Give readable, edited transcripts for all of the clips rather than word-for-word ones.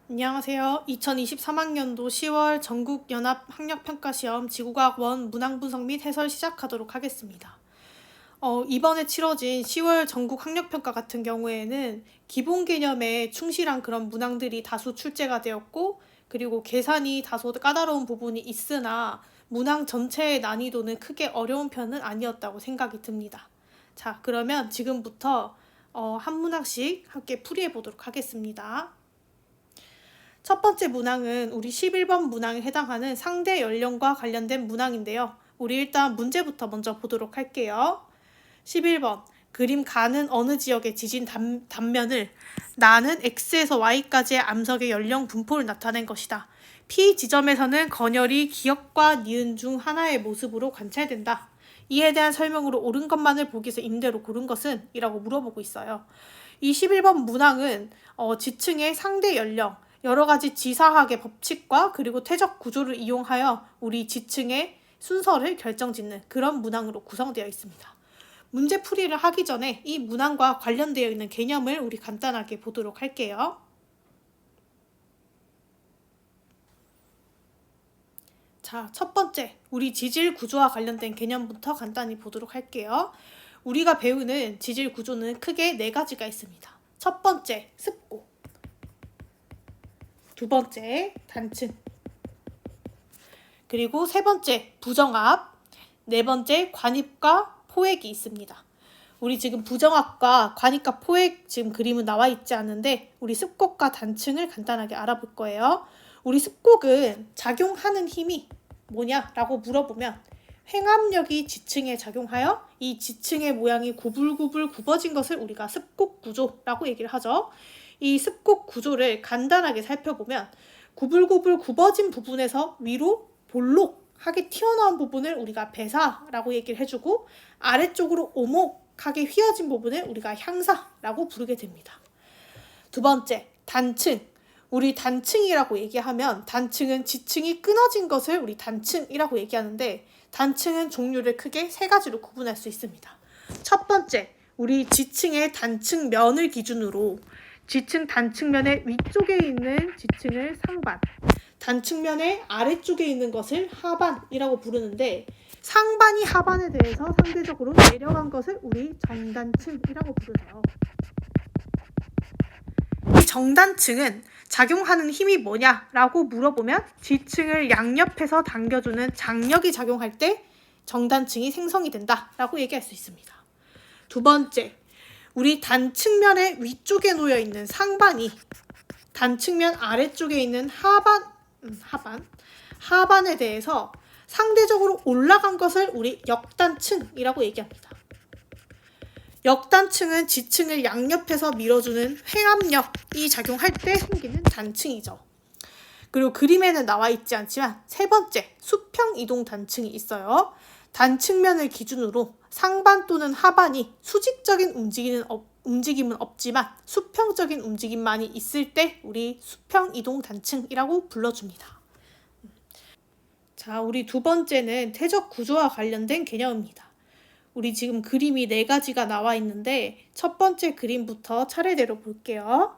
안녕하세요. 2023학년도 10월 전국연합학력평가시험 지구과학 1 문항분석 및 해설 시작하도록 하겠습니다. 이번에 치러진 10월 전국학력평가 같은 경우에는 기본 개념에 충실한 그런 문항들이 다수 출제가 되었고, 그리고 계산이 다소 까다로운 부분이 있으나 문항 전체의 난이도는 크게 어려운 편은 아니었다고 생각이 듭니다. 자, 그러면 지금부터 한 문항씩 함께 풀이해 보도록 하겠습니다. 첫 번째 문항은 우리 11번 문항에 해당하는 상대 연령과 관련된 문항인데요. 우리 일단 문제부터 먼저 보도록 할게요. 11번 그림 가는 어느 지역의 지진 단면을 나는 X에서 Y까지의 암석의 연령 분포를 나타낸 것이다. P 지점에서는 건열이 기역과 니은 중 하나의 모습으로 관찰된다. 이에 대한 설명으로 옳은 것만을 보기 위해서 임대로 고른 것은? 이라고 물어보고 있어요. 이 11번 문항은 지층의 상대 연령, 여러 가지 지사학의 법칙과 그리고 퇴적 구조를 이용하여 우리 지층의 순서를 결정짓는 그런 문항으로 구성되어 있습니다. 문제 풀이를 하기 전에 이 문항과 관련되어 있는 개념을 우리 간단하게 보도록 할게요. 자, 첫 번째, 우리 지질 구조와 관련된 개념부터 간단히 보도록 할게요. 우리가 배우는 지질 구조는 크게 4가지가 있습니다. 첫 번째, 습고. 두 번째, 단층. 그리고 세 번째, 부정압. 네 번째, 관입과 포획이 있습니다. 우리 지금 부정압과 관입과 포획 지금 그림은 나와 있지 않은데 우리 습곡과 단층을 간단하게 알아볼 거예요. 우리 습곡은 작용하는 힘이 뭐냐라고 물어보면 횡압력이 지층에 작용하여 이 지층의 모양이 구불구불 굽어진 것을 우리가 습곡 구조라고 얘기를 하죠. 이 습곡 구조를 간단하게 살펴보면 구불구불 굽어진 부분에서 위로 볼록하게 튀어나온 부분을 우리가 배사라고 얘기를 해주고, 아래쪽으로 오목하게 휘어진 부분을 우리가 향사라고 부르게 됩니다. 두 번째, 단층. 우리 단층이라고 얘기하면 단층은 지층이 끊어진 것을 우리 단층이라고 얘기하는데, 단층은 종류를 크게 3가지로 구분할 수 있습니다. 첫 번째, 우리 지층의 단층면을 기준으로 지층 단층면의 위쪽에 있는 지층을 상반, 단층면의 아래쪽에 있는 것을 하반이라고 부르는데, 상반이 하반에 대해서 상대적으로 내려간 것을 우리 정단층이라고 부르죠. 이 정단층은 작용하는 힘이 뭐냐라고 물어보면 지층을 양옆에서 당겨주는 장력이 작용할 때 정단층이 생성이 된다라고 얘기할 수 있습니다. 두 번째, 우리 단층면의 위쪽에 놓여 있는 상반이 단층면 아래쪽에 있는 하반에 대해서 상대적으로 올라간 것을 우리 역단층이라고 얘기합니다. 역단층은 지층을 양옆에서 밀어주는 횡압력이 작용할 때 생기는 단층이죠. 그리고 그림에는 나와 있지 않지만 세 번째, 수평 이동 단층이 있어요. 단층면을 기준으로 상반 또는 하반이 수직적인 움직임은 없지만 수평적인 움직임만이 있을 때 우리 수평 이동 단층이라고 불러줍니다. 자, 우리 두 번째는 퇴적 구조와 관련된 개념입니다. 우리 지금 그림이 4가지가 나와 있는데 첫 번째 그림부터 차례대로 볼게요.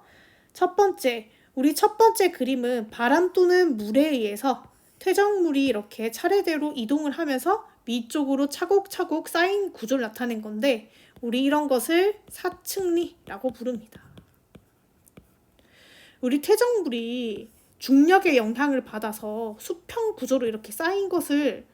첫 번째, 우리 첫 번째 그림은 바람 또는 물에 의해서 퇴적물이 이렇게 차례대로 이동을 하면서 위쪽으로 차곡차곡 쌓인 구조를 나타낸 건데, 우리 이런 것을 사층리라고 부릅니다. 우리 퇴적물이 중력의 영향을 받아서 수평 구조로 이렇게 쌓인 것을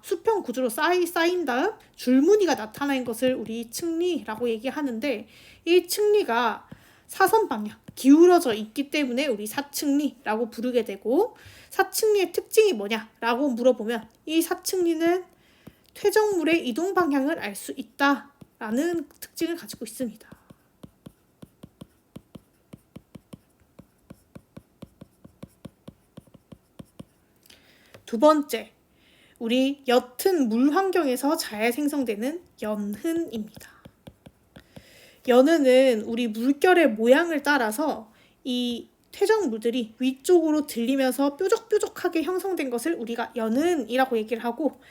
수평 구조로 쌓인 다음 줄무늬가 나타난 것을 우리 층리라고 얘기하는데, 이 층리가 사선 방향, 기울어져 있기 때문에 우리 사층리라고 부르게 되고, 사층리의 특징이 뭐냐라고 물어보면 이 사층리는 퇴적물의 이동 방향을 알 수 있다라는 특징을 가지고 있습니다. 두 번째, 우리 옅은 물 환경에서 잘 생성되는 연흔입니다. 연흔은 우리 물결의 모양을 따라서 이 퇴적물들이 위쪽으로 들리면서 뾰족뾰족하게 형성된 것을 우리가 연흔이라고 얘기를 하고,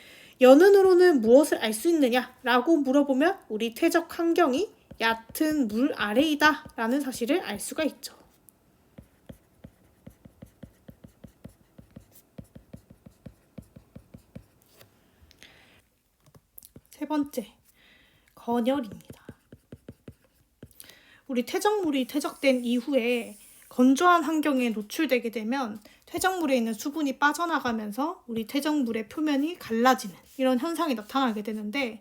연흔으로는 무엇을 알 수 있느냐라고 물어보면 우리 퇴적 환경이 얕은 물 아래이다 라는 사실을 알 수가 있죠. 세 번째, 건열입니다. 우리 퇴적물이 퇴적된 이후에 건조한 환경에 노출되게 되면 퇴적물에 있는 수분이 빠져나가면서 우리 퇴적물의 표면이 갈라지는 이런 현상이 나타나게 되는데,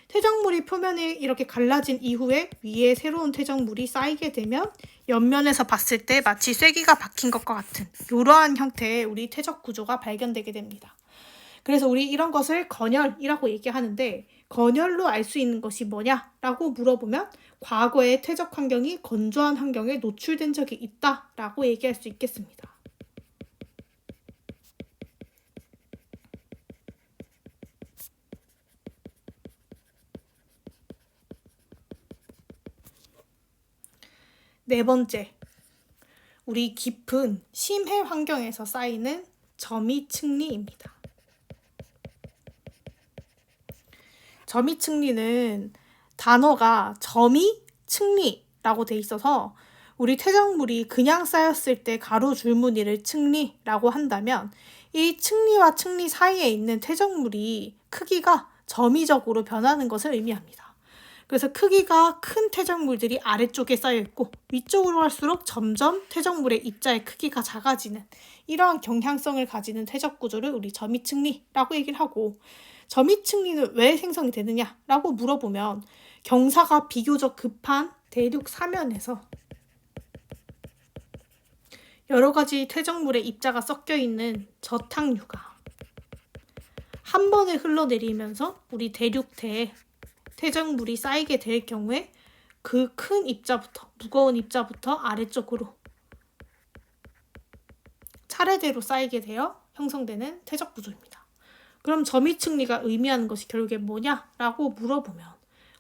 퇴적물이 표면이 이렇게 갈라진 이후에 위에 새로운 퇴적물이 쌓이게 되면 옆면에서 봤을 때 마치 쐐기가 박힌 것과 같은 이러한 형태의 우리 퇴적 구조가 발견되게 됩니다. 그래서 우리 이런 것을 건열이라고 얘기하는데, 건열로 알 수 있는 것이 뭐냐라고 물어보면 과거의 퇴적 환경이 건조한 환경에 노출된 적이 있다라고 얘기할 수 있겠습니다. 네 번째, 우리 깊은 심해 환경에서 쌓이는 점이층리입니다. 점이층리는 단어가 점이층리라고 돼 있어서 우리 퇴적물이 그냥 쌓였을 때 가로 줄무늬를 층리라고 한다면, 이 층리와 층리 사이에 있는 퇴적물이 크기가 점이적으로 변하는 것을 의미합니다. 그래서 크기가 큰 퇴적물들이 아래쪽에 쌓여있고 위쪽으로 갈수록 점점 퇴적물의 입자의 크기가 작아지는 이러한 경향성을 가지는 퇴적 구조를 우리 점이층리라고 얘기를 하고, 점이층리는 왜 생성이 되느냐라고 물어보면 경사가 비교적 급한 대륙 사면에서 여러 가지 퇴적물의 입자가 섞여 있는 저탕류가 한 번에 흘러내리면서 우리 대륙대에 퇴적물이 쌓이게 될 경우에 그 큰 입자부터, 무거운 입자부터 아래쪽으로 차례대로 쌓이게 되어 형성되는 퇴적 구조입니다. 그럼 점이층리가 의미하는 것이 결국에 뭐냐라고 물어보면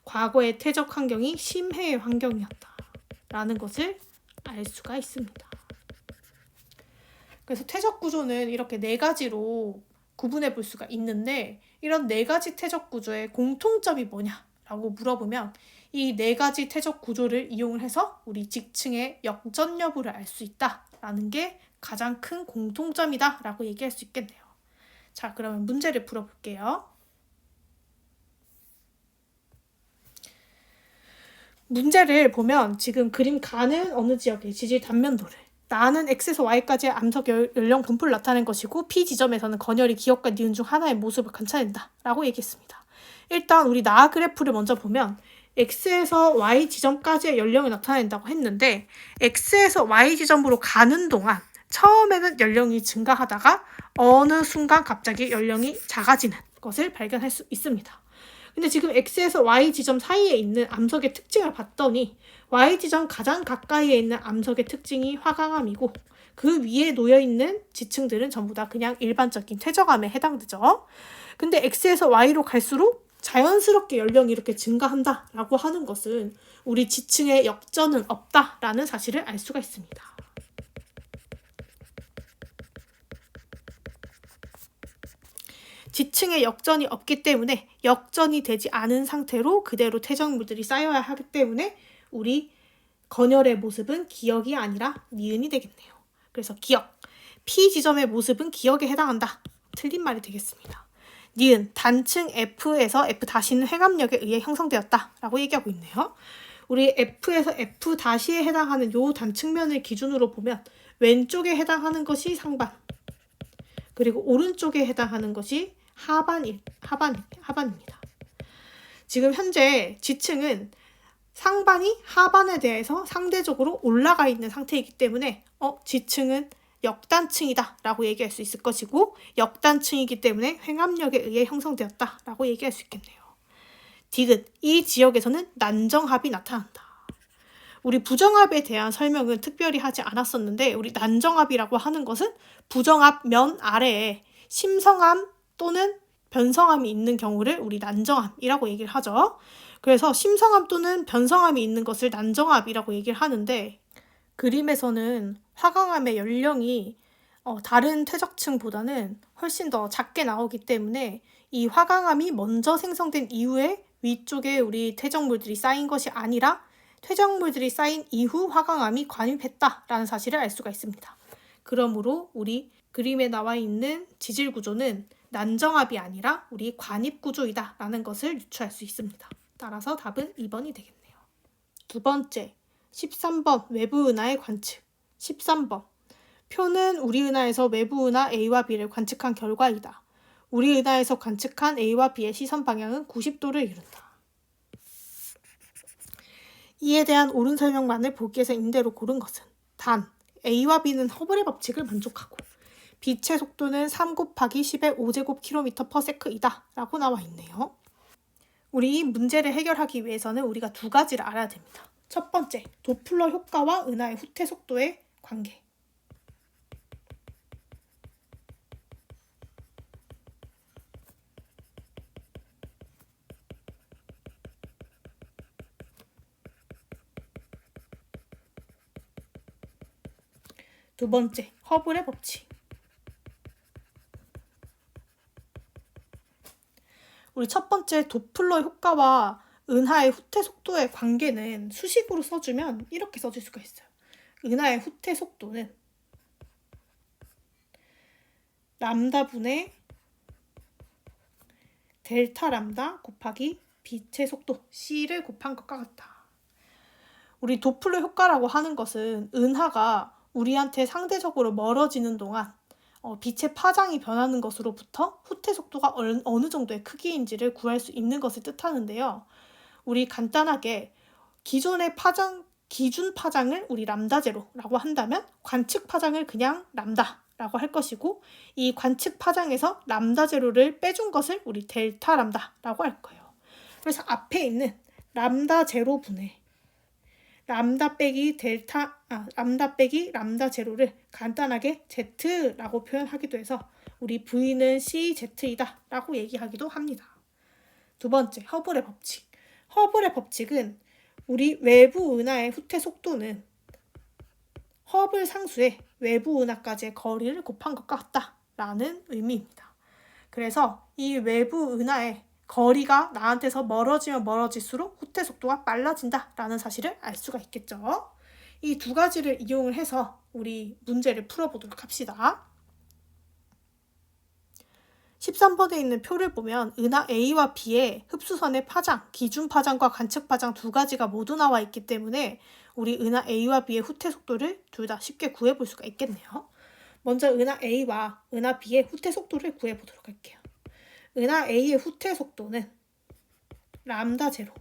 과거의 퇴적 환경이 심해의 환경이었다라는 것을 알 수가 있습니다. 그래서 퇴적 구조는 이렇게 네 가지로 구분해 볼 수가 있는데, 이런 네 가지 퇴적 구조의 공통점이 뭐냐라고 물어보면 이 네 가지 퇴적 구조를 이용을 해서 우리 지층의 역전 여부를 알 수 있다라는 게 가장 큰 공통점이다라고 얘기할 수 있겠네요. 자, 그러면 문제를 풀어볼게요. 문제를 보면 지금 그림 가는 어느 지역의 지질 단면도를, 나는 X에서 Y까지의 암석 연령 분포를 나타낸 것이고 P 지점에서는 건열이 기역과 니은 중 하나의 모습을 관찰한다 라고 얘기했습니다. 일단 우리 나 그래프를 먼저 보면 X에서 Y 지점까지의 연령을 나타낸다고 했는데, X에서 Y 지점으로 가는 동안 처음에는 연령이 증가하다가 어느 순간 갑자기 연령이 작아지는 것을 발견할 수 있습니다. 근데 지금 X에서 Y 지점 사이에 있는 암석의 특징을 봤더니 Y지점 가장 가까이에 있는 암석의 특징이 화강암이고 그 위에 놓여있는 지층들은 전부 다 그냥 일반적인 퇴적암에 해당되죠. 근데 X에서 Y로 갈수록 자연스럽게 연령이 이렇게 증가한다라고 하는 것은 우리 지층에 역전은 없다라는 사실을 알 수가 있습니다. 지층에 역전이 없기 때문에 역전이 되지 않은 상태로 그대로 퇴적물들이 쌓여야 하기 때문에 우리 건열의 모습은 기역이 아니라 니은이 되겠네요. 그래서 기역, P 지점의 모습은 기역에 해당한다. 틀린 말이 되겠습니다. 니은, 단층 F에서 F'는 횡압력에 의해 형성되었다 라고 얘기하고 있네요. 우리 F에서 F'에 해당하는 요 단층면을 기준으로 보면 왼쪽에 해당하는 것이 상반, 그리고 오른쪽에 해당하는 것이 하반입니다. 지금 현재 지층은 상반이 하반에 대해서 상대적으로 올라가 있는 상태이기 때문에 지층은 역단층이다 라고 얘기할 수 있을 것이고, 역단층이기 때문에 횡압력에 의해 형성되었다 라고 얘기할 수 있겠네요. 디귿, 이 지역에서는 난정합이 나타난다. 우리 부정합에 대한 설명은 특별히 하지 않았었는데, 우리 난정합이라고 하는 것은 부정합 면 아래에 심성암 또는 변성암이 있는 경우를 우리 난정합이라고 얘기를 하죠. 그래서 심성암 또는 변성암이 있는 것을 난정합이라고 얘기를 하는데, 그림에서는 화강암의 연령이 다른 퇴적층보다는 훨씬 더 작게 나오기 때문에 이 화강암이 먼저 생성된 이후에 위쪽에 우리 퇴적물들이 쌓인 것이 아니라 퇴적물들이 쌓인 이후 화강암이 관입했다라는 사실을 알 수가 있습니다. 그러므로 우리 그림에 나와 있는 지질 구조는 난정압이 아니라 우리 관입구조이다 라는 것을 유추할 수 있습니다. 따라서 답은 2번이 되겠네요. 두 번째, 13번 외부 은하의 관측. 13번, 표는 우리 은하에서 외부 은하 A와 B를 관측한 결과이다. 우리 은하에서 관측한 A와 B의 시선 방향은 90도를 이룬다. 이에 대한 옳은 설명만을 보기에서 인대로 고른 것은 단 A와 B는 허블의 법칙을 만족하고 빛의 속도는 3 곱하기 10의 5제곱km/s이다 라고 나와 있네요. 우리 이 문제를 해결하기 위해서는 우리가 두 가지를 알아야 됩니다. 첫 번째, 도플러 효과와 은하의 후퇴 속도의 관계. 두 번째, 허블의 법칙. 우리 첫 번째 도플러 효과와 은하의 후퇴 속도의 관계는 수식으로 써주면 이렇게 써줄 수가 있어요. 은하의 후퇴 속도는 람다분의 델타 람다 곱하기 빛의 속도 C를 곱한 것과 같다. 우리 도플러 효과라고 하는 것은 은하가 우리한테 상대적으로 멀어지는 동안 빛의 파장이 변하는 것으로부터 후퇴 속도가 어느 정도의 크기인지를 구할 수 있는 것을 뜻하는데요. 우리 간단하게 기존의 기준 파장을 우리 람다 제로라고 한다면 관측 파장을 그냥 람다라고 할 것이고, 이 관측 파장에서 람다 제로를 빼준 것을 우리 델타 람다라고 할 거예요. 그래서 앞에 있는 람다 제로 분의 람다 빼기 람다 제로를 간단하게 Z라고 표현하기도 해서 우리 V는 CZ이다 라고 얘기하기도 합니다. 두 번째, 허블의 법칙. 허블의 법칙은 우리 외부 은하의 후퇴 속도는 허블 상수의 외부 은하까지의 거리를 곱한 것과 같다 라는 의미입니다. 그래서 이 외부 은하의 거리가 나한테서 멀어지면 멀어질수록 후퇴 속도가 빨라진다 라는 사실을 알 수가 있겠죠. 이 두 가지를 이용을 해서 우리 문제를 풀어보도록 합시다. 13번에 있는 표를 보면 은하 A와 B의 흡수선의 파장, 기준 파장과 관측 파장 두 가지가 모두 나와 있기 때문에 우리 은하 A와 B의 후퇴 속도를 둘 다 쉽게 구해볼 수가 있겠네요. 먼저 은하 A와 은하 B의 후퇴 속도를 구해보도록 할게요. 은하 A의 후퇴 속도는 람다 제로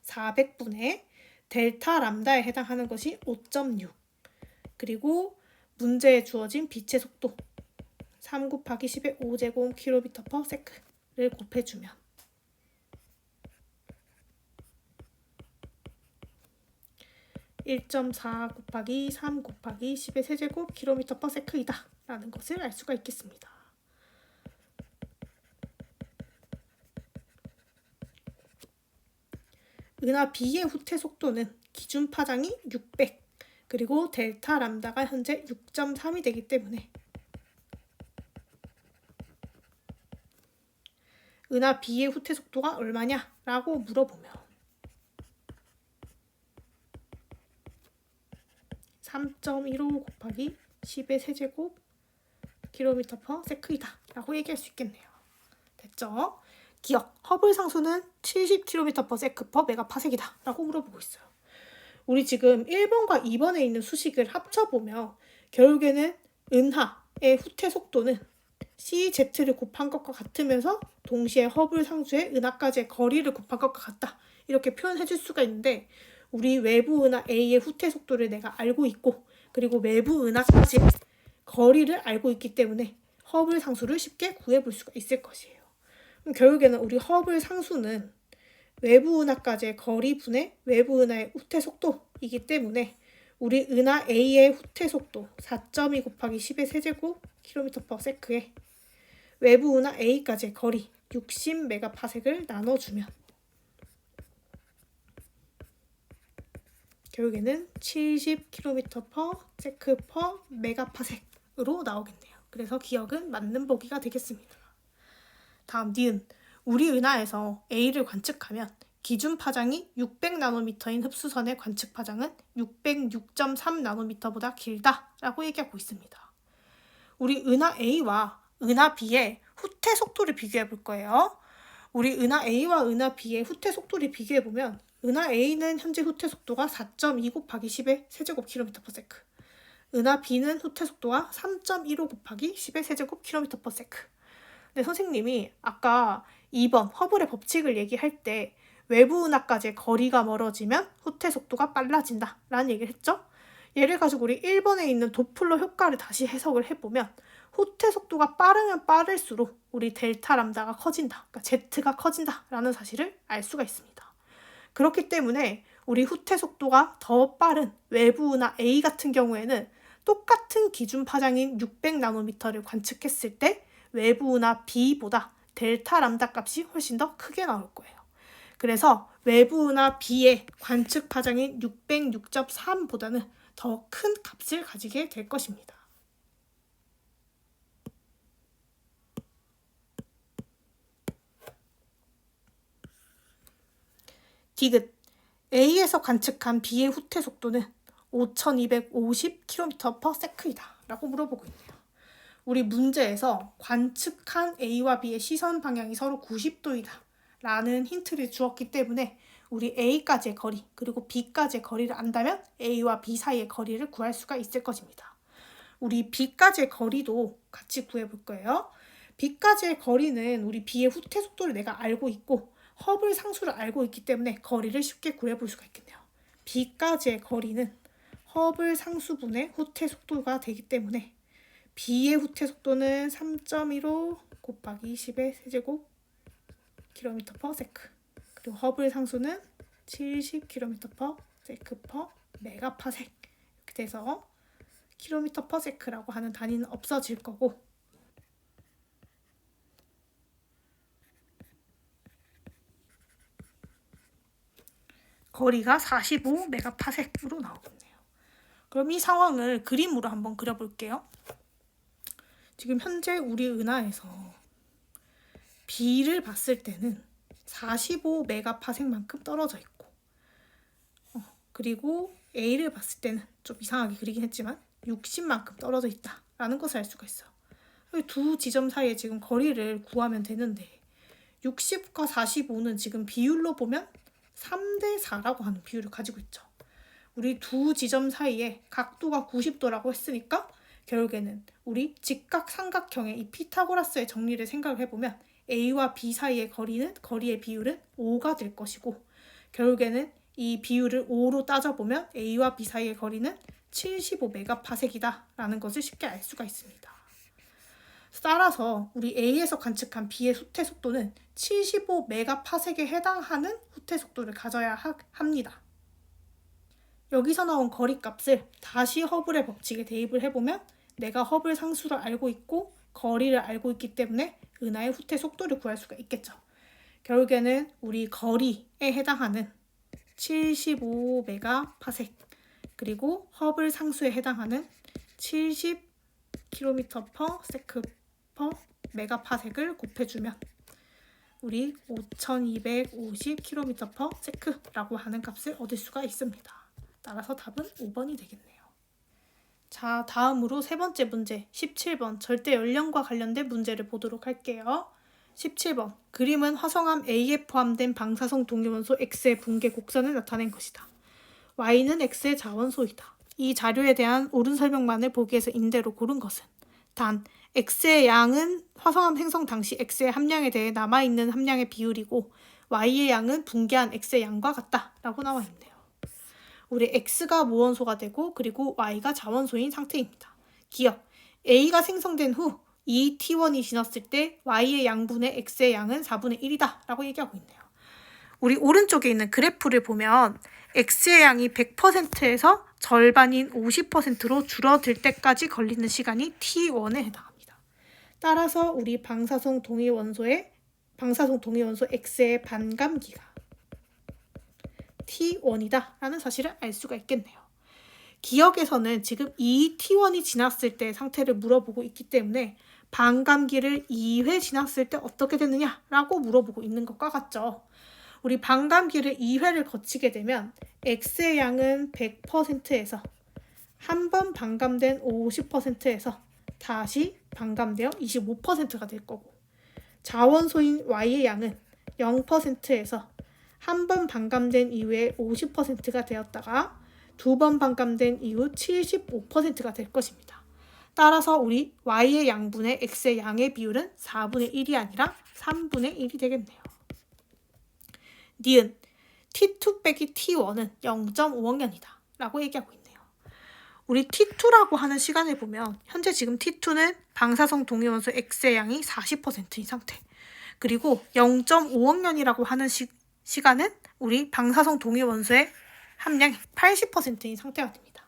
400분의 델타 람다에 해당하는 것이 5.6, 그리고 문제에 주어진 빛의 속도 3 곱하기 10의 5제곱km/s를 곱해주면 1.4 곱하기 3 곱하기 10의 세제곱km/s이다 라는 것을 알 수가 있겠습니다. 은하 B의 후퇴 속도는 기준 파장이 600, 그리고 델타 람다가 현재 6.3이 되기 때문에 은하 B의 후퇴 속도가 얼마냐 라고 물어보면 3.15 곱하기 10의 세제곱km/s이다 라고 얘기할 수 있겠네요. 됐죠? 기억, 허블 상수는 70km/s/메가파섹이다 라고 물어보고 있어요. 우리 지금 1번과 2번에 있는 수식을 합쳐보면 결국에는 은하의 후퇴 속도는 CZ를 곱한 것과 같으면서 동시에 허블 상수의 은하까지의 거리를 곱한 것과 같다 이렇게 표현해줄 수가 있는데, 우리 외부 은하 A의 후퇴 속도를 내가 알고 있고 그리고 외부 은하까지 거리를 알고 있기 때문에 허블 상수를 쉽게 구해볼 수가 있을 것이에요. 그럼 결국에는 우리 허블 상수는 외부 은하까지의 거리 분의 외부 은하의 후퇴 속도이기 때문에 우리 은하 A의 후퇴 속도 4.2 곱하기 10의 세제곱km/s에 외부 은하 A까지의 거리 60메가파섹을 나눠주면 결국에는 70km/s/메가파섹으로 나오겠네요. 그래서 기억은 맞는 보기가 되겠습니다. 다음 니은, 우리 은하에서 A를 관측하면 기준 파장이 600나노미터인 흡수선의 관측 파장은 606.3나노미터보다 길다 라고 얘기하고 있습니다. 우리 은하 A와 은하 B의 후퇴 속도를 비교해 볼 거예요. 우리 은하 A와 은하 B의 후퇴 속도를 비교해 보면 은하 A는 현재 후퇴 속도가 4.2 곱하기 10의 세제곱 km/s. 은하 B는 후퇴 속도가 3.15 곱하기 10의 세제곱 km/s. 근데 선생님이 아까 2번 허블의 법칙을 얘기할 때 외부 은하까지의 거리가 멀어지면 후퇴 속도가 빨라진다 라는 얘기를 했죠. 얘를 가지고 우리 1번에 있는 도플러 효과를 다시 해석을 해보면 후퇴 속도가 빠르면 빠를수록 우리 델타 람다가 커진다, 그러니까 Z가 커진다 라는 사실을 알 수가 있습니다. 그렇기 때문에 우리 후퇴 속도가 더 빠른 외부 은하 A 같은 경우에는 똑같은 기준 파장인 600나노미터를 관측했을 때 외부 은하 B보다 델타 람다 값이 훨씬 더 크게 나올 거예요. 그래서 외부 은하 B의 관측 파장인 606.3보다는 더 큰 값을 가지게 될 것입니다. 디귿, A에서 관측한 B의 후퇴 속도는 5250km/s이다 라고 물어보고 있네요. 우리 문제에서 관측한 A와 B의 시선 방향이 서로 90도이다 라는 힌트를 주었기 때문에 우리 A까지의 거리 그리고 B까지의 거리를 안다면 A와 B 사이의 거리를 구할 수가 있을 것입니다. 우리 B까지의 거리도 같이 구해볼 거예요. B까지의 거리는 우리 B의 후퇴 속도를 내가 알고 있고 허블 상수를 알고 있기 때문에 거리를 쉽게 구해볼 수가 있겠네요. B까지의 거리는 허블 상수분의 후퇴 속도가 되기 때문에 B의 후퇴 속도는 3.15 곱하기 10의 세제곱 km/s. 그리고 허블 상수는 70km/s/메가파섹. 이렇게 돼서 km/s라고 하는 단위는 없어질 거고 거리가 45메가파섹으로 나오겠네요. 그럼 이 상황을 그림으로 한번 그려볼게요. 지금 현재 우리 은하에서 B를 봤을 때는 45메가파섹만큼 떨어져 있고 그리고 A를 봤을 때는 좀 이상하게 그리긴 했지만 60만큼 떨어져 있다라는 것을 알 수가 있어요. 두 지점 사이에 지금 거리를 구하면 되는데 60과 45는 지금 비율로 보면 3대4라고 하는 비율을 가지고 있죠. 우리 두 지점 사이에 각도가 90도라고 했으니까 결국에는 우리 직각삼각형의 이 피타고라스의 정리를 생각을 해보면 A와 B 사이의 거리의 비율은 5가 될 것이고 결국에는 이 비율을 5로 따져보면 A와 B 사이의 거리는 75메가파섹이다 라는 것을 쉽게 알 수가 있습니다. 따라서 우리 A에서 관측한 B의 후퇴 속도는 75메가파섹에 해당하는 후퇴 속도를 가져야 합니다. 여기서 나온 거리값을 다시 허블의 법칙에 대입을 해보면 내가 허블 상수를 알고 있고 거리를 알고 있기 때문에 은하의 후퇴 속도를 구할 수가 있겠죠. 결국에는 우리 거리에 해당하는 75메가파섹 그리고 허블 상수에 해당하는 70km/s/메가파섹을 곱해주면 우리 5250km/s라고 하는 값을 얻을 수가 있습니다. 따라서 답은 5번이 되겠네요. 자, 다음으로 세 번째 문제 17번 절대 연령과 관련된 문제를 보도록 할게요. 17번 그림은 화성암 A에 포함된 방사성 동위원소 X의 붕괴 곡선을 나타낸 것이다. Y는 X의 자원소이다. 이 자료에 대한 옳은 설명만을 보기 위해서 임대로 고른 것은 단 X의 양은 화성암 생성 당시 X의 함량에 대해 남아있는 함량의 비율이고 Y의 양은 붕괴한 X의 양과 같다 라고 나와 있네요. 우리 X가 무원소가 되고 그리고 Y가 자원소인 상태입니다. 기억, A가 생성된 후 이 T1이 지났을 때 Y의 양분의 X의 양은 4분의 1이다 라고 얘기하고 있네요. 우리 오른쪽에 있는 그래프를 보면 X의 양이 100%에서 절반인 50%로 줄어들 때까지 걸리는 시간이 T1에 해당합니다. 따라서 우리 방사성 동위원소 X의 반감기가 T1이다 라는 사실을 알 수가 있겠네요. 기억에서는 지금 이 T1이 지났을 때 상태를 물어보고 있기 때문에 반감기를 2회 지났을 때 어떻게 되느냐라고 물어보고 있는 것과 같죠. 우리 반감기를 2회를 거치게 되면 X의 양은 100%에서 한 번 반감된 50%에서 다시 반감되어 25%가 될 거고 자원소인 Y의 양은 0%에서 한 번 반감된 이후에 50%가 되었다가 두 번 반감된 이후 75%가 될 것입니다. 따라서 우리 Y의 양분의 X의 양의 비율은 4분의 1이 아니라 3분의 1이 되겠네요. 니은 T2 빼기 T1은 0.5억년이다 라고 얘기하고 있네요. 우리 T2라고 하는 시간을 보면 현재 지금 T2는 방사성 동위원소 X의 양이 40%인 상태, 그리고 0.5억년이라고 하는 시간은 우리 방사성 동위원소의 함량이 80%인 상태가 됩니다.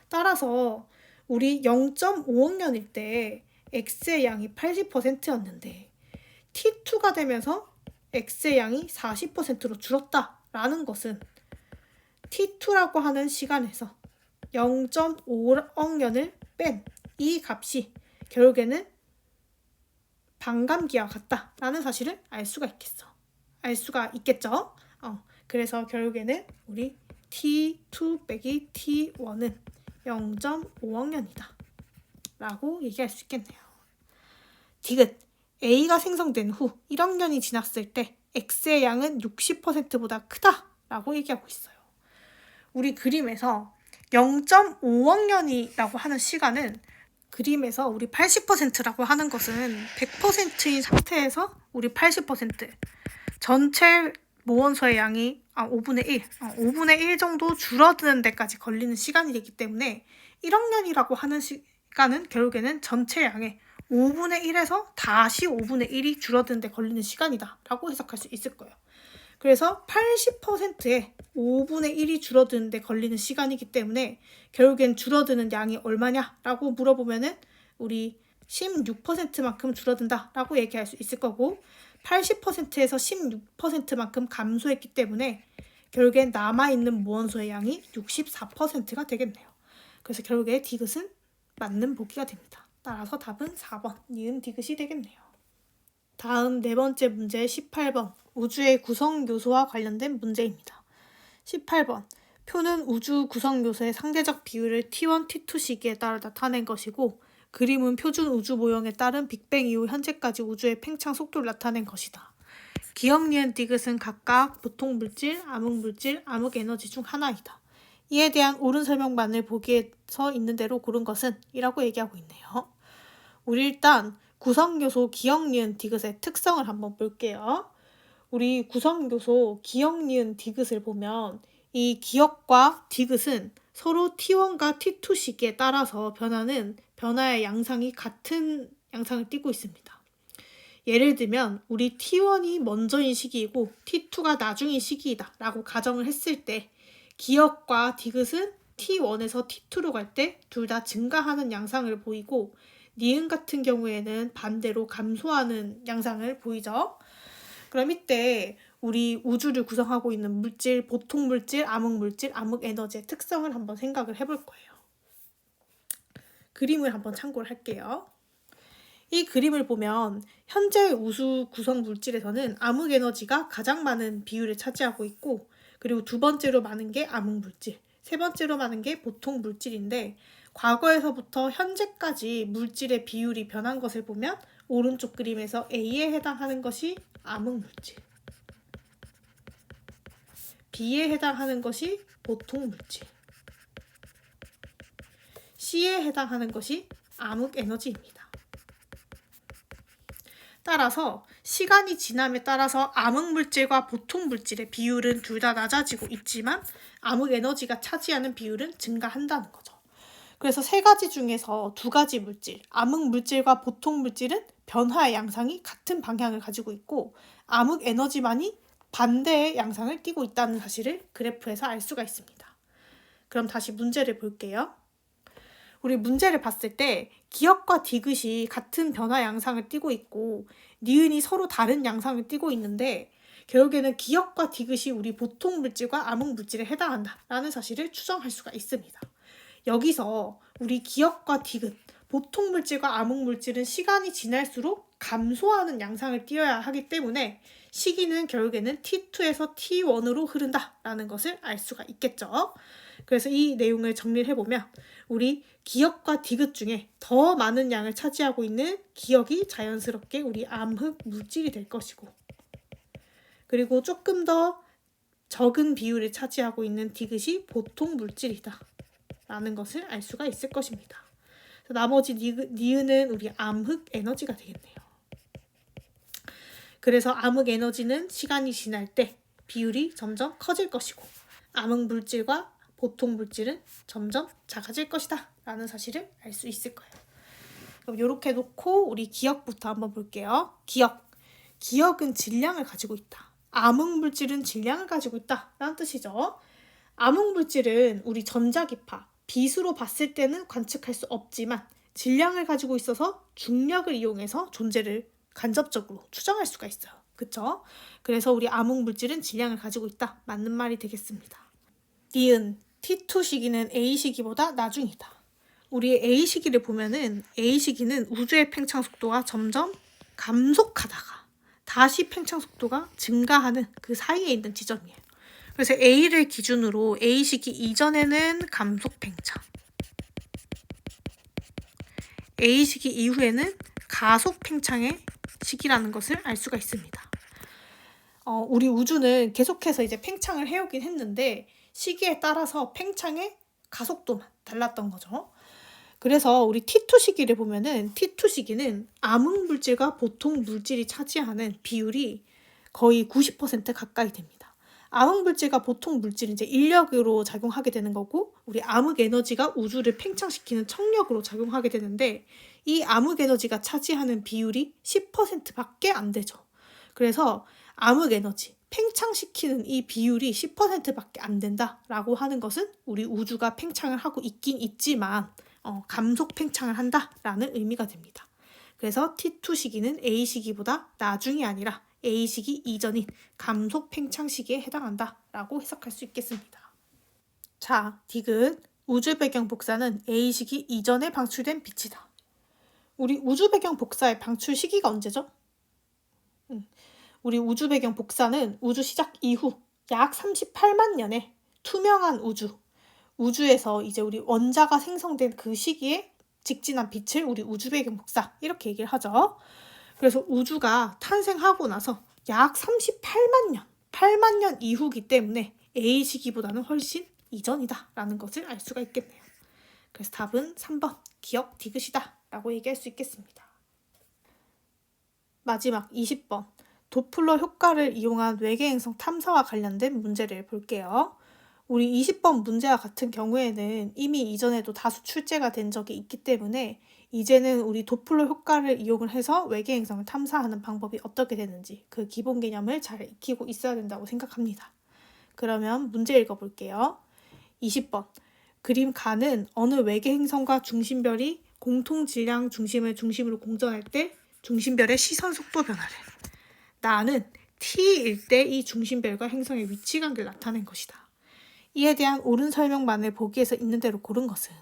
따라서 우리 0.5억년일 때 X의 양이 80%였는데 T2가 되면서 X의 양이 40%로 줄었다라는 것은 T2라고 하는 시간에서 0.5억년을 뺀 이 값이 결국에는 반감기와 같다라는 사실을 알 수가 있겠죠. 그래서 결국에는 우리 T2 빼기 T1은 0.5억년이다 라고 얘기할 수 있겠네요. 디귿 A가 생성된 후 1억년이 지났을 때 X의 양은 60%보다 크다 라고 얘기하고 있어요. 우리 그림에서 0.5억년이라고 하는 시간은 그림에서 우리 80%라고 하는 것은 100%인 상태에서 우리 80% 전체 모원소의 양이 5분의 1 정도 줄어드는 데까지 걸리는 시간이 되기 때문에 1억년이라고 하는 시간은 결국에는 전체 양의 5분의 1에서 다시 5분의 1이 줄어드는 데 걸리는 시간이다 라고 해석할 수 있을 거예요. 그래서 80%에 5분의 1이 줄어드는 데 걸리는 시간이기 때문에 결국엔 줄어드는 양이 얼마냐 라고 물어보면은 우리 16%만큼 줄어든다 라고 얘기할 수 있을 거고, 80%에서 16%만큼 감소했기 때문에 결국엔 남아있는 무원소의 양이 64%가 되겠네요. 그래서 결국에 디귿은 맞는 보기가 됩니다. 따라서 답은 4번 니은 디귿이 되겠네요. 다음 네 번째 문제 18번 우주의 구성 요소와 관련된 문제입니다. 18번 표는 우주 구성 요소의 상대적 비율을 T1, T2 시기에 따라 나타낸 것이고, 그림은 표준 우주 모형에 따른 빅뱅 이후 현재까지 우주의 팽창 속도를 나타낸 것이다. 기억, 니은, 디귿은 각각 보통 물질, 암흑 물질, 암흑 에너지 중 하나이다. 이에 대한 옳은 설명만을 보기에서 있는 대로 고른 것은 이라고 얘기하고 있네요. 우리 일단 구성요소 기억, 니은, 디귿의 특성을 한번 볼게요. 우리 구성요소 기억, 니은, 디귿을 보면 이 기억과 디귿은 서로 T1과 T2 시기에 따라서 변하는 변화의 양상이 같은 양상을 띠고 있습니다. 예를 들면 우리 T1이 먼저인 시기이고 T2가 나중인 시기이다 라고 가정을 했을 때 기억과 디귿은 T1에서 T2로 갈 때 둘 다 증가하는 양상을 보이고, 니은 같은 경우에는 반대로 감소하는 양상을 보이죠. 그럼 이때 우리 우주를 구성하고 있는 물질, 보통 물질, 암흑 물질, 암흑 에너지의 특성을 한번 생각을 해볼 거예요. 그림을 한번 참고를 할게요. 이 그림을 보면 현재 우주 구성 물질에서는 암흑 에너지가 가장 많은 비율을 차지하고 있고, 그리고 두 번째로 많은 게 암흑 물질, 세 번째로 많은 게 보통 물질인데, 과거에서부터 현재까지 물질의 비율이 변한 것을 보면 오른쪽 그림에서 A에 해당하는 것이 암흑 물질, B에 해당하는 것이 보통 물질, C에 해당하는 것이 암흑 에너지입니다. 따라서 시간이 지남에 따라서 암흑 물질과 보통 물질의 비율은 둘 다 낮아지고 있지만 암흑 에너지가 차지하는 비율은 증가한다는 거죠. 그래서 세 가지 중에서 두 가지 물질, 암흑 물질과 보통 물질은 변화의 양상이 같은 방향을 가지고 있고, 암흑 에너지만이 반대의 양상을 띠고 있다는 사실을 그래프에서 알 수가 있습니다. 그럼 다시 문제를 볼게요. 우리 문제를 봤을 때 기억과 디귿이 같은 변화 양상을 띠고 있고 니은이 서로 다른 양상을 띠고 있는데, 결국에는 기억과 디귿이 우리 보통 물질과 암흑 물질에 해당한다라는 사실을 추정할 수가 있습니다. 여기서 우리 기억과 디귿, 보통 물질과 암흑 물질은 시간이 지날수록 감소하는 양상을 띄어야 하기 때문에 시기는 결국에는 T2에서 T1으로 흐른다라는 것을 알 수가 있겠죠. 그래서 이 내용을 정리를 해보면 우리 기역과 디귿 중에 더 많은 양을 차지하고 있는 기역이 자연스럽게 우리 암흑 물질이 될 것이고, 그리고 조금 더 적은 비율을 차지하고 있는 디귿이 보통 물질이다 라는 것을 알 수가 있을 것입니다. 나머지 니은은 우리 암흑 에너지가 되겠네요. 그래서 암흑 에너지는 시간이 지날 때 비율이 점점 커질 것이고, 암흑 물질과 보통 물질은 점점 작아질 것이다 라는 사실을 알 수 있을 거예요. 그럼 이렇게 놓고 우리 기역부터 한번 볼게요. 기역은 질량을 가지고 있다. 암흑 물질은 질량을 가지고 있다 라는 뜻이죠. 암흑 물질은 우리 전자기파, 빛으로 봤을 때는 관측할 수 없지만 질량을 가지고 있어서 중력을 이용해서 존재를 간접적으로 추정할 수가 있어요. 그쵸? 그래서 우리 암흑 물질은 질량을 가지고 있다. 맞는 말이 되겠습니다. 니은 T2 시기는 A 시기보다 나중이다. 우리 A 시기를 보면은 A 시기는 우주의 팽창 속도가 점점 감속하다가 다시 팽창 속도가 증가하는 그 사이에 있는 지점이에요. 그래서 A를 기준으로 A 시기 이전에는 감속 팽창, A 시기 이후에는 가속 팽창의 시기라는 것을 알 수가 있습니다. 우리 우주는 계속해서 이제 팽창을 해오긴 했는데 시기에 따라서 팽창의 가속도만 달랐던 거죠. 그래서 우리 T2 시기를 보면은 T2 시기는 암흑 물질과 보통 물질이 차지하는 비율이 거의 90% 가까이 됩니다. 암흑 물질과 보통 물질은 이제 인력으로 작용하게 되는 거고, 우리 암흑 에너지가 우주를 팽창시키는 청력으로 작용하게 되는데, 이 암흑 에너지가 차지하는 비율이 10%밖에 안 되죠. 그래서 암흑 에너지, 팽창시키는 이 비율이 10%밖에 안 된다라고 하는 것은 우리 우주가 팽창을 하고 있긴 있지만 감속 팽창을 한다라는 의미가 됩니다. 그래서 T2 시기는 A 시기보다 나중이 아니라 A 시기 이전인 감속 팽창 시기에 해당한다라고 해석할 수 있겠습니다. 자, 디귿. 우주 배경 복사는 A 시기 이전에 방출된 빛이다. 우리 우주 배경 복사의 방출 시기가 언제죠? 우리 우주 배경 복사는 우주 시작 이후 약 38만 년에 투명한 우주에서 이제 우리 원자가 생성된 그 시기에 직진한 빛을 우리 우주 배경 복사 이렇게 얘기를 하죠. 그래서 우주가 탄생하고 나서 약 38만 년, 8만 년 이후이기 때문에 A 시기보다는 훨씬 이전이다 라는 것을 알 수가 있겠네요. 그래서 답은 3번 기역 디귿이다 라고 얘기할 수 있겠습니다. 마지막 20번 도플러 효과를 이용한 외계 행성 탐사와 관련된 문제를 볼게요. 우리 20번 문제와 같은 경우에는 이미 이전에도 다수 출제가 된 적이 있기 때문에 이제는 우리 도플러 효과를 이용을 해서 외계 행성을 탐사하는 방법이 어떻게 되는지 그 기본 개념을 잘 익히고 있어야 된다고 생각합니다. 그러면 문제 읽어볼게요. 20번 그림 가는 어느 외계 행성과 중심별이 공통 질량 중심을 중심으로 공전할 때 중심별의 시선 속도 변화를 나는 t일 때 이 중심별과 행성의 위치 관계를 나타낸 것이다. 이에 대한 옳은 설명만을 보기에서 있는 대로 고른 것은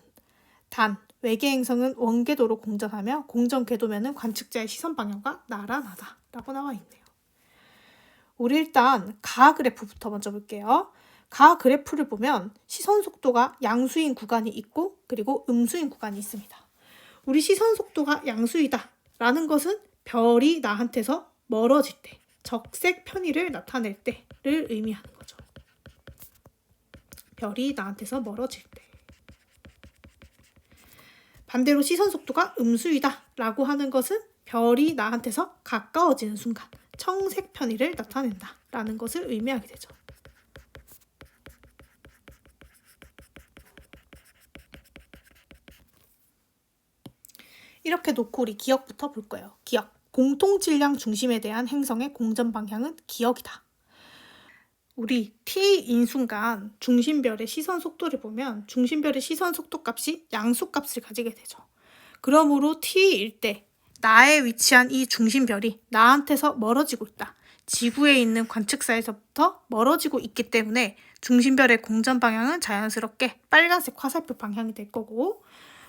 단, 외계 행성은 원궤도로 공전하며 공전 궤도면은 관측자의 시선 방향과 나란하다 라고 나와 있네요. 우리 일단 가 그래프부터 먼저 볼게요. 가 그래프를 보면 시선 속도가 양수인 구간이 있고 그리고 음수인 구간이 있습니다. 우리 시선 속도가 양수이다 라는 것은 별이 나한테서 멀어질 때, 적색 편의를 나타낼 때를 의미하는 거죠. 별이 나한테서 멀어질 때. 반대로 시선 속도가 음수이다 라고 하는 것은 별이 나한테서 가까워지는 순간, 청색 편의를 나타낸다 라는 것을 의미하게 되죠. 이렇게 놓고 우리 기역부터 볼 거예요. 기역. 공통 질량 중심에 대한 행성의 공전 방향은 기역이다. 우리 t인 순간 중심별의 시선 속도를 보면 중심별의 시선 속도 값이 양수값을 가지게 되죠. 그러므로 t일 때 나에 위치한 이 중심별이 나한테서 멀어지고 있다. 지구에 있는 관측사에서부터 멀어지고 있기 때문에 중심별의 공전 방향은 자연스럽게 빨간색 화살표 방향이 될 거고,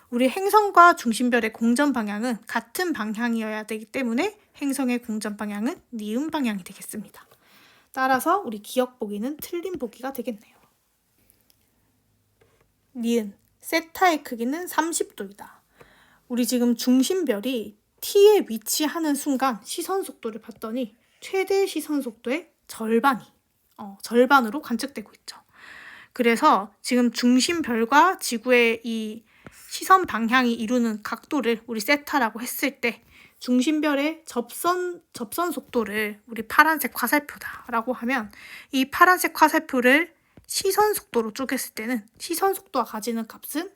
우리 행성과 중심별의 공전 방향은 같은 방향이어야 되기 때문에 행성의 공전 방향은 니은 방향이 되겠습니다. 따라서 우리 기역 보기는 틀린 보기가 되겠네요. 니은 세타의 크기는 30도이다. 우리 지금 중심별이 T에 위치하는 순간 시선 속도를 봤더니 최대 시선 속도의 절반으로 관측되고 있죠. 그래서 지금 중심별과 지구의 이 시선 방향이 이루는 각도를 우리 세타라고 했을 때 중심별의 접선 속도를 우리 파란색 화살표다라고 하면 이 파란색 화살표를 시선 속도로 쪼갰을 때는 시선 속도가 가지는 값은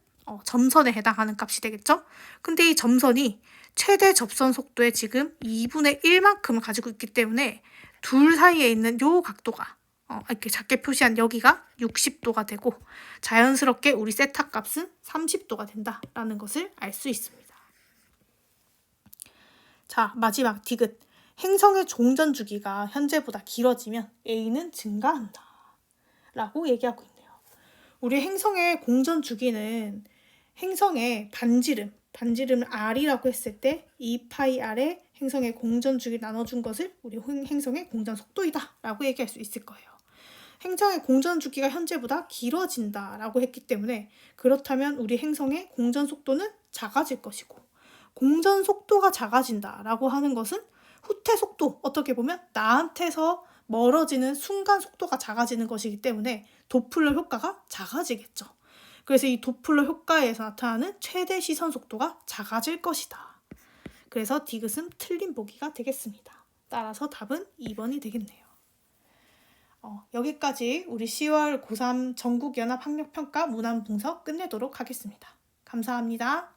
점선에 해당하는 값이 되겠죠? 근데 이 점선이 최대 접선 속도의 지금 2분의 1만큼을 가지고 있기 때문에 둘 사이에 있는 요 각도가 이렇게 작게 표시한 여기가 60도가 되고 자연스럽게 우리 세타 값은 30도가 된다라는 것을 알 수 있습니다. 자, 마지막 디귿. 행성의 종전 주기가 현재보다 길어지면 A는 증가한다 라고 얘기하고 있네요. 우리 행성의 공전 주기는 행성의 반지름을 R이라고 했을 때 2πr에 행성의 공전 주기를 나눠준 것을 우리 행성의 공전 속도이다 라고 얘기할 수 있을 거예요. 행성의 공전 주기가 현재보다 길어진다 라고 했기 때문에 그렇다면 우리 행성의 공전 속도는 작아질 것이고 공전 속도가 작아진다 라고 하는 것은 후퇴 속도, 어떻게 보면 나한테서 멀어지는 순간 속도가 작아지는 것이기 때문에 도플러 효과가 작아지겠죠. 그래서 이 도플러 효과에서 나타나는 최대 시선 속도가 작아질 것이다. 그래서 디귿은 틀린 보기가 되겠습니다. 따라서 답은 2번이 되겠네요. 여기까지 우리 10월 고3 전국연합학력평가 문항분석 끝내도록 하겠습니다. 감사합니다.